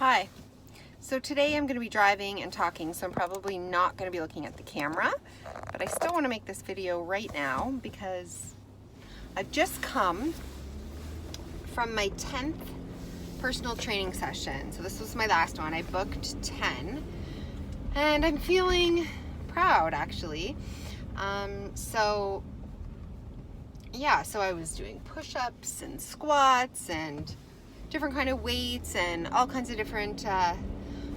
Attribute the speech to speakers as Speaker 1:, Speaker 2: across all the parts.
Speaker 1: Hi. So today I'm going to be driving and talking, so I'm probably not going to be looking at the camera, but I still want to make this video right now because I've just come from my 10th personal training session. So this was my last one. I booked 10 and I'm feeling proud actually. So I was doing push-ups and squats and different kind of weights and all kinds of different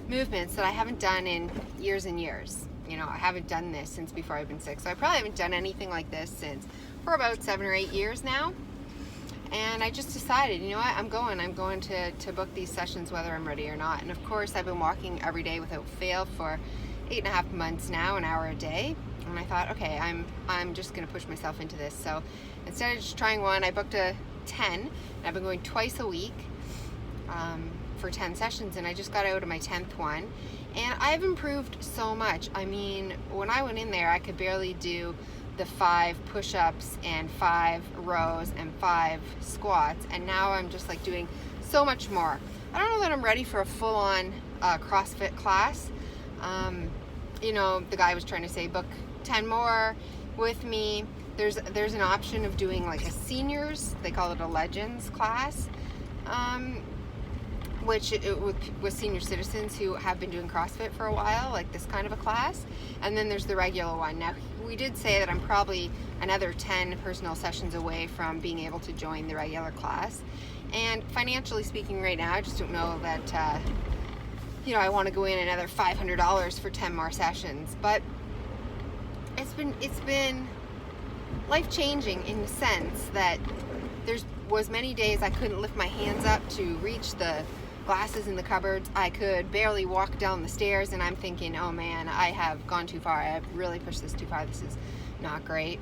Speaker 1: movements that I haven't done in years and years. You know, I haven't done this since before I've been sick, so I probably haven't done anything like this for about 7 or 8 years now. And I just decided, you know what, I'm going to book these sessions whether I'm ready or not. And of course, I've been walking every day without fail for 8.5 months now, an hour a day. And I thought, okay, I'm just gonna push myself into this. So instead of just trying one, I booked a 10, and I've been going twice a week for 10 sessions, and I just got out of my 10th one, and I've improved so much. I mean, when I went in there, I could barely do the 5 push-ups and 5 rows and 5 squats, and now I'm just like doing so much more. I don't know that I'm ready for a full-on CrossFit class. You know, the guy was trying to say book 10 more with me. There's an option of doing like a seniors, they call it a legends class, which with senior citizens who have been doing CrossFit for a while, like this kind of a class. And then there's the regular one. Now, we did say that I'm probably another 10 personal sessions away from being able to join the regular class. And financially speaking right now, I just don't know that, you know, I want to go in another $500 for 10 more sessions. But it's been life-changing in the sense that was many days I couldn't lift my hands up to reach the glasses in the cupboards. I could barely walk down the stairs, and I'm thinking, oh man, I have gone too far. I have really pushed this too far. This is not great.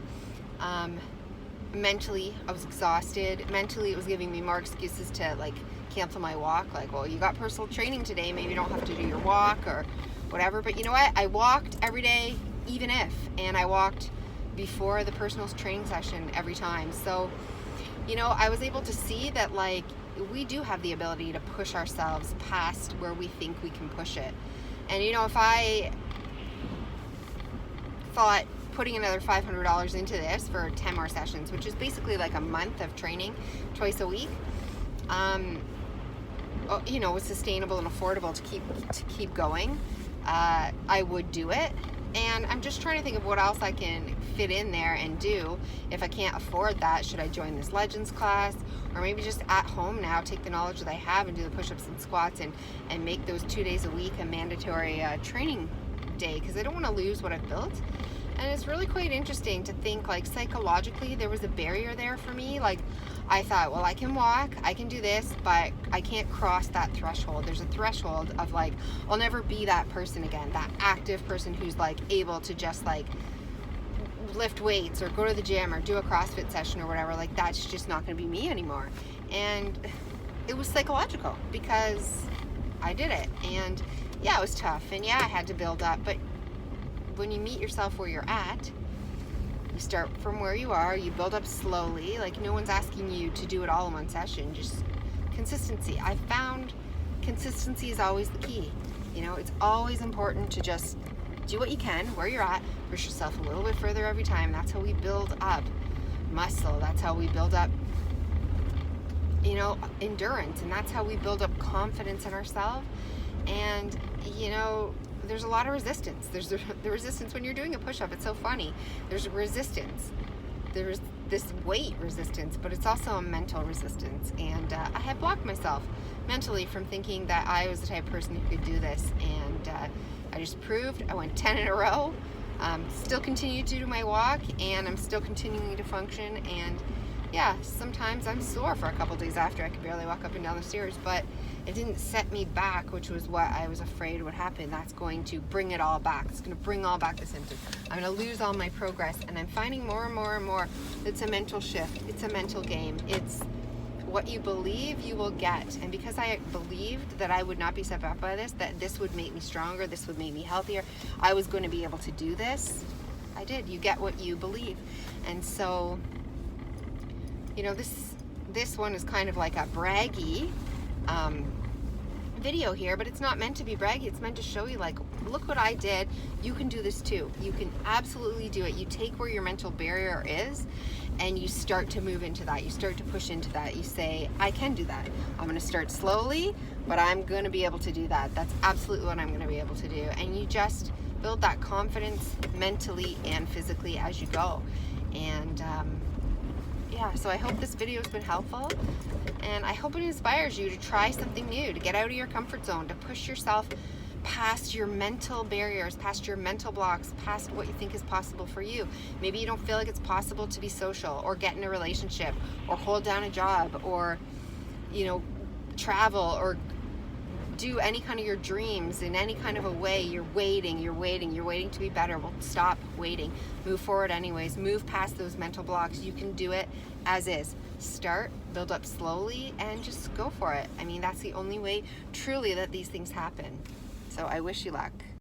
Speaker 1: Mentally, I was exhausted. Mentally, it was giving me more excuses to like cancel my walk. Like, well, you got personal training today. Maybe you don't have to do your walk or whatever. But you know what? I walked every day, even if, and I walked before the personal training session every time. So, you know, I was able to see that like we do have the ability to push ourselves past where we think we can push it. And you know, if I thought putting another $500 into this for 10 more sessions, which is basically like a month of training twice a week, you know, was sustainable and affordable to keep going, I would do it. And I'm just trying to think of what else I can fit in there and do. If I can't afford that, should I join this Legends class? Or maybe just at home now, take the knowledge that I have and do the push-ups and squats and make those 2 days a week a mandatory training day, because I don't want to lose what I've built. And it's really quite interesting to think, like, psychologically, there was a barrier there for me. Like, I thought, well, I can walk, I can do this, but I can't cross that threshold. There's a threshold of, like, I'll never be that person again, that active person who's, like, able to just, like, lift weights or go to the gym or do a CrossFit session or whatever. Like, that's just not going to be me anymore. And it was psychological because I did it. And, yeah, it was tough. And, yeah, I had to build up, but when you meet yourself where you're at, you start from where you are, you build up slowly. Like, no one's asking you to do it all in one session, just consistency. I found consistency is always the key. You know, it's always important to just do what you can where you're at, push yourself a little bit further every time. That's how we build up muscle. That's how we build up, you know, endurance, and that's how we build up confidence in ourselves. And, you know, there's a lot of resistance. There's the resistance when you're doing a push-up. It's so funny. There's resistance. There's this weight resistance, but it's also a mental resistance. And I had blocked myself mentally from thinking that I was the type of person who could do this. And I just proved. I went 10 in a row. Still continue to do my walk, and I'm still continuing to function. And yeah, sometimes I'm sore for a couple days after. I could barely walk up and down the stairs, but it didn't set me back, which was what I was afraid would happen. That's going to bring it all back. It's going to bring all back the symptoms. I'm going to lose all my progress, and I'm finding more and more and more it's a mental shift. It's a mental game. It's what you believe you will get. And because I believed that I would not be set back by this, that this would make me stronger, this would make me healthier, I was going to be able to do this, I did. You get what you believe. And so, you know, this one is kind of like a braggy video here, but it's not meant to be braggy. It's meant to show you, like, look what I did. You can do this too. You can absolutely do it. You take where your mental barrier is and you start to move into that. You start to push into that. You say, I can do that. I'm going to start slowly, but I'm going to be able to do that. That's absolutely what I'm going to be able to do. And you just build that confidence mentally and physically as you go. And yeah, so I hope this video has been helpful, and I hope it inspires you to try something new, to get out of your comfort zone, to push yourself past your mental barriers, past your mental blocks, past what you think is possible for you. Maybe you don't feel like it's possible to be social or get in a relationship or hold down a job or, you know, travel or do any kind of your dreams in any kind of a way. You're waiting to be better. Well, stop waiting. Move forward anyways. Move past those mental blocks. You can do it as is. Start, build up slowly, and just go for it. I mean, that's the only way truly that these things happen. So I wish you luck.